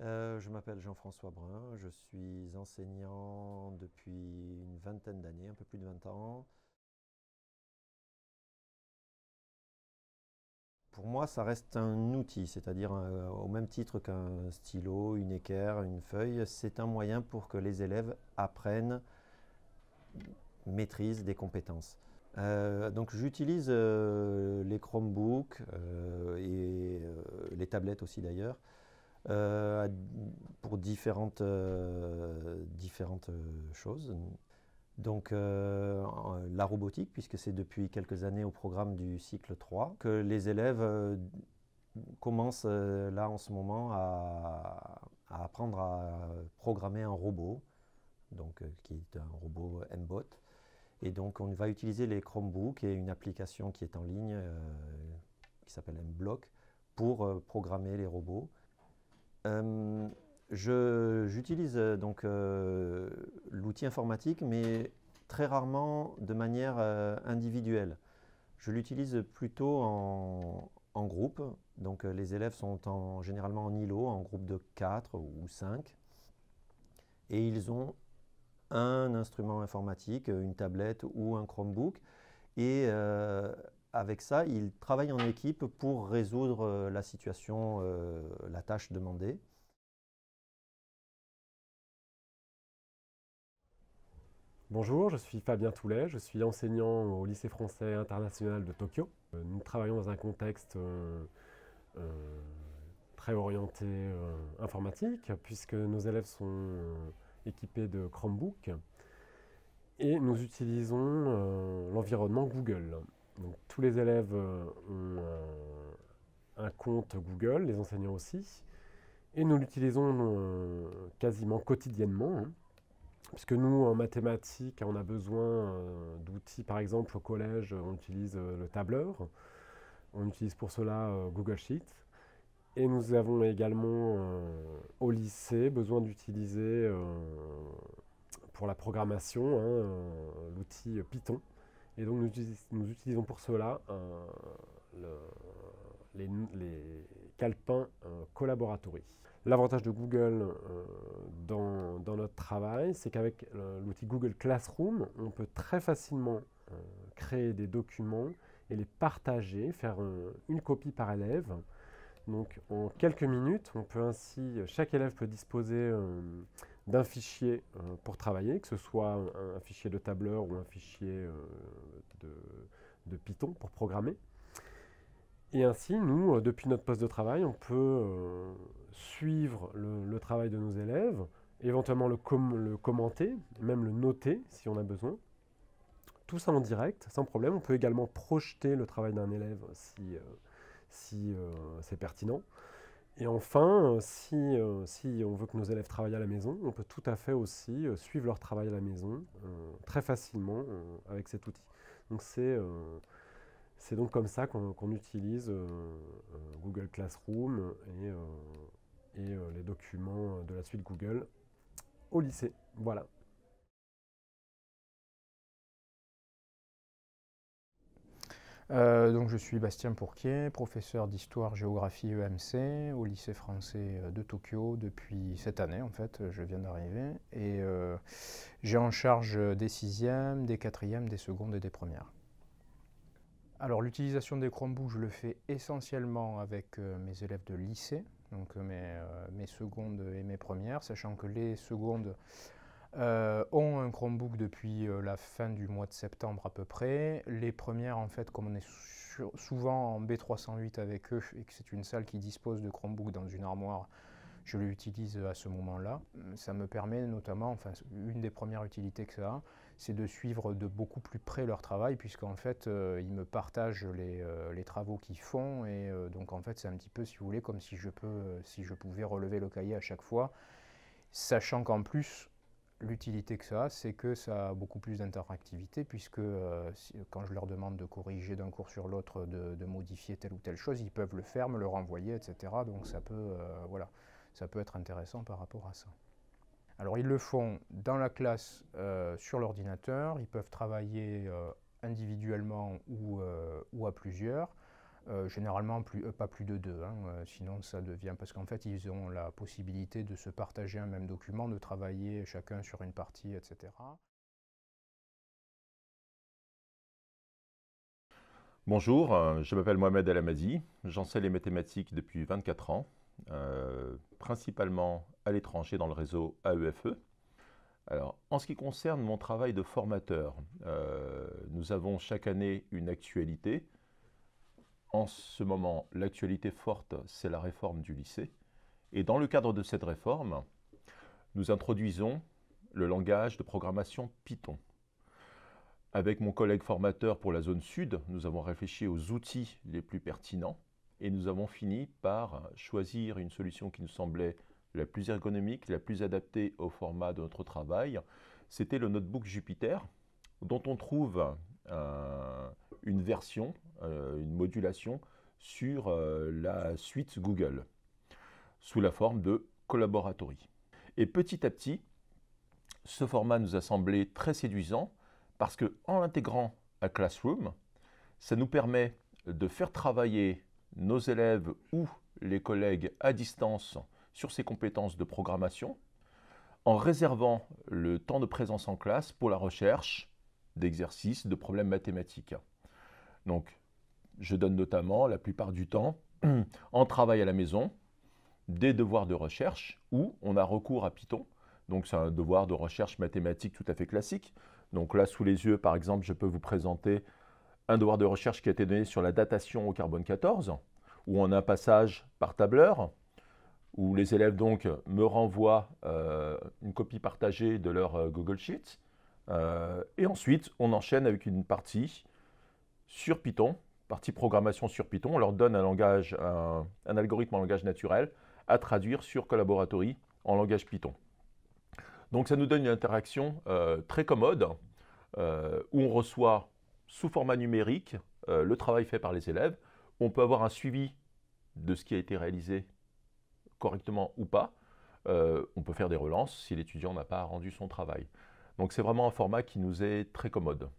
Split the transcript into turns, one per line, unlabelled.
Je m'appelle Jean-François Brun, je suis enseignant depuis une vingtaine d'années, un peu plus de 20 ans. Pour moi, ça reste un outil, c'est-à-dire au même titre qu'un stylo, une équerre, une feuille, c'est un moyen pour que les élèves apprennent, maîtrisent des compétences. Donc j'utilise les Chromebooks et les tablettes aussi d'ailleurs euh, pour différentes choses. Donc la robotique, puisque c'est depuis quelques années au programme du cycle 3, que les élèves commencent là en ce moment à apprendre à programmer un robot, donc, qui est un robot MBOT. Et donc on va utiliser les Chromebooks et une application qui est en ligne qui s'appelle MBlock pour programmer les robots. Euh, J'utilise donc l'outil informatique, mais très rarement de manière individuelle. Je l'utilise plutôt en groupe. Donc les élèves sont généralement en îlot, en groupe de 4 ou 5. Et ils ont un instrument informatique, une tablette ou un Chromebook. Et avec ça, ils travaillent en équipe pour résoudre la situation, la tâche demandée.
Bonjour, je suis Fabien Toulet, je suis enseignant au lycée français international de Tokyo. Nous travaillons dans un contexte euh, très orienté informatique, puisque nos élèves sont équipés de Chromebook et nous utilisons l'environnement Google. Donc, tous les élèves ont un compte Google, les enseignants aussi, et nous l'utilisons quasiment quotidiennement, hein. Puisque nous, en mathématiques, on a besoin d'outils, par exemple au collège, on utilise le tableur, on utilise pour cela Google Sheets. Et nous avons également au lycée besoin d'utiliser pour la programmation l'outil Python. Et donc nous utilisons pour cela le, les calepins Collaboratory. L'avantage de Google dans notre travail, c'est qu'avec l'outil Google Classroom, on peut très facilement créer des documents et les partager, faire une copie par élève. Donc en quelques minutes, on peut ainsi, chaque élève peut disposer d'un fichier pour travailler, que ce soit un fichier de tableur ou un fichier de, de Python pour programmer. Et ainsi, nous, depuis notre poste de travail, on peut suivre le travail de nos élèves, éventuellement le commenter, même le noter si on a besoin. Tout ça en direct, sans problème. On peut également projeter le travail d'un élève si c'est pertinent. Et enfin, si on veut que nos élèves travaillent à la maison, on peut tout à fait aussi suivre leur travail à la maison très facilement avec cet outil. Donc c'est donc comme ça qu'on utilise Google Classroom et les documents de la suite Google au lycée. Voilà.
Donc je suis Bastien Pourquier, professeur d'histoire-géographie EMC au lycée français de Tokyo depuis cette année en fait, je viens d'arriver et j'ai en charge des sixièmes, des quatrièmes, des secondes et des premières. Alors l'utilisation des Chromebooks, je le fais essentiellement avec mes élèves de lycée, donc mes secondes et mes premières, sachant que les secondes ont un Chromebook depuis la fin du mois de septembre à peu près. Les premières, en fait, comme on est souvent en B308 avec eux et que c'est une salle qui dispose de Chromebook dans une armoire, je l'utilise à ce moment-là. Ça me permet notamment, enfin, une des premières utilités que ça a, c'est de suivre de beaucoup plus près leur travail, puisqu'en fait, ils me partagent les travaux qu'ils font, et donc en fait, c'est un petit peu, si vous voulez, comme si je pouvais relever le cahier à chaque fois, sachant qu'en plus, l'utilité que ça a, c'est que ça a beaucoup plus d'interactivité, puisque quand je leur demande de corriger d'un cours sur l'autre, de modifier telle ou telle chose, ils peuvent le faire, me le renvoyer, etc. Donc voilà, ça peut être intéressant par rapport à ça. Alors ils le font dans la classe sur l'ordinateur, ils peuvent travailler individuellement ou à plusieurs. Généralement, pas plus de 2, hein, sinon ça devient... Parce qu'en fait, ils ont la possibilité de se partager un même document, de travailler chacun sur une partie, etc.
Bonjour, je m'appelle Mohamed El Hamadi, j'enseigne les mathématiques depuis 24 ans, principalement à l'étranger dans le réseau AEFE. Alors, en ce qui concerne mon travail de formateur, nous avons chaque année une actualité. En ce moment, l'actualité forte, c'est la réforme du lycée. Et dans le cadre de cette réforme, nous introduisons le langage de programmation Python. Avec mon collègue formateur pour la zone sud, nous avons réfléchi aux outils les plus pertinents et nous avons fini par choisir une solution qui nous semblait la plus ergonomique, la plus adaptée au format de notre travail. C'était le notebook Jupyter, dont on trouve une version, une modulation sur la suite Google, sous la forme de Collaboratory. Et petit à petit, ce format nous a semblé très séduisant parce qu'en l'intégrant à Classroom, ça nous permet de faire travailler nos élèves ou les collègues à distance sur ces compétences de programmation, en réservant le temps de présence en classe pour la recherche d'exercices, de problèmes mathématiques. Donc, je donne notamment, la plupart du temps, en travail à la maison, des devoirs de recherche où on a recours à Python. Donc, c'est un devoir de recherche mathématique tout à fait classique. Donc là, sous les yeux, par exemple, je peux vous présenter un devoir de recherche qui a été donné sur la datation au carbone 14, où on a un passage par tableur, où les élèves donc me renvoient une copie partagée de leur Google Sheet. Et ensuite, on enchaîne avec une partie sur Python, partie programmation sur Python. On leur donne un algorithme en langage naturel à traduire sur Collaboratory en langage Python. Donc ça nous donne une interaction très commode où on reçoit sous format numérique le travail fait par les élèves. On peut avoir un suivi de ce qui a été réalisé correctement ou pas. On peut faire des relances si l'étudiant n'a pas rendu son travail. Donc c'est vraiment un format qui nous est très commode.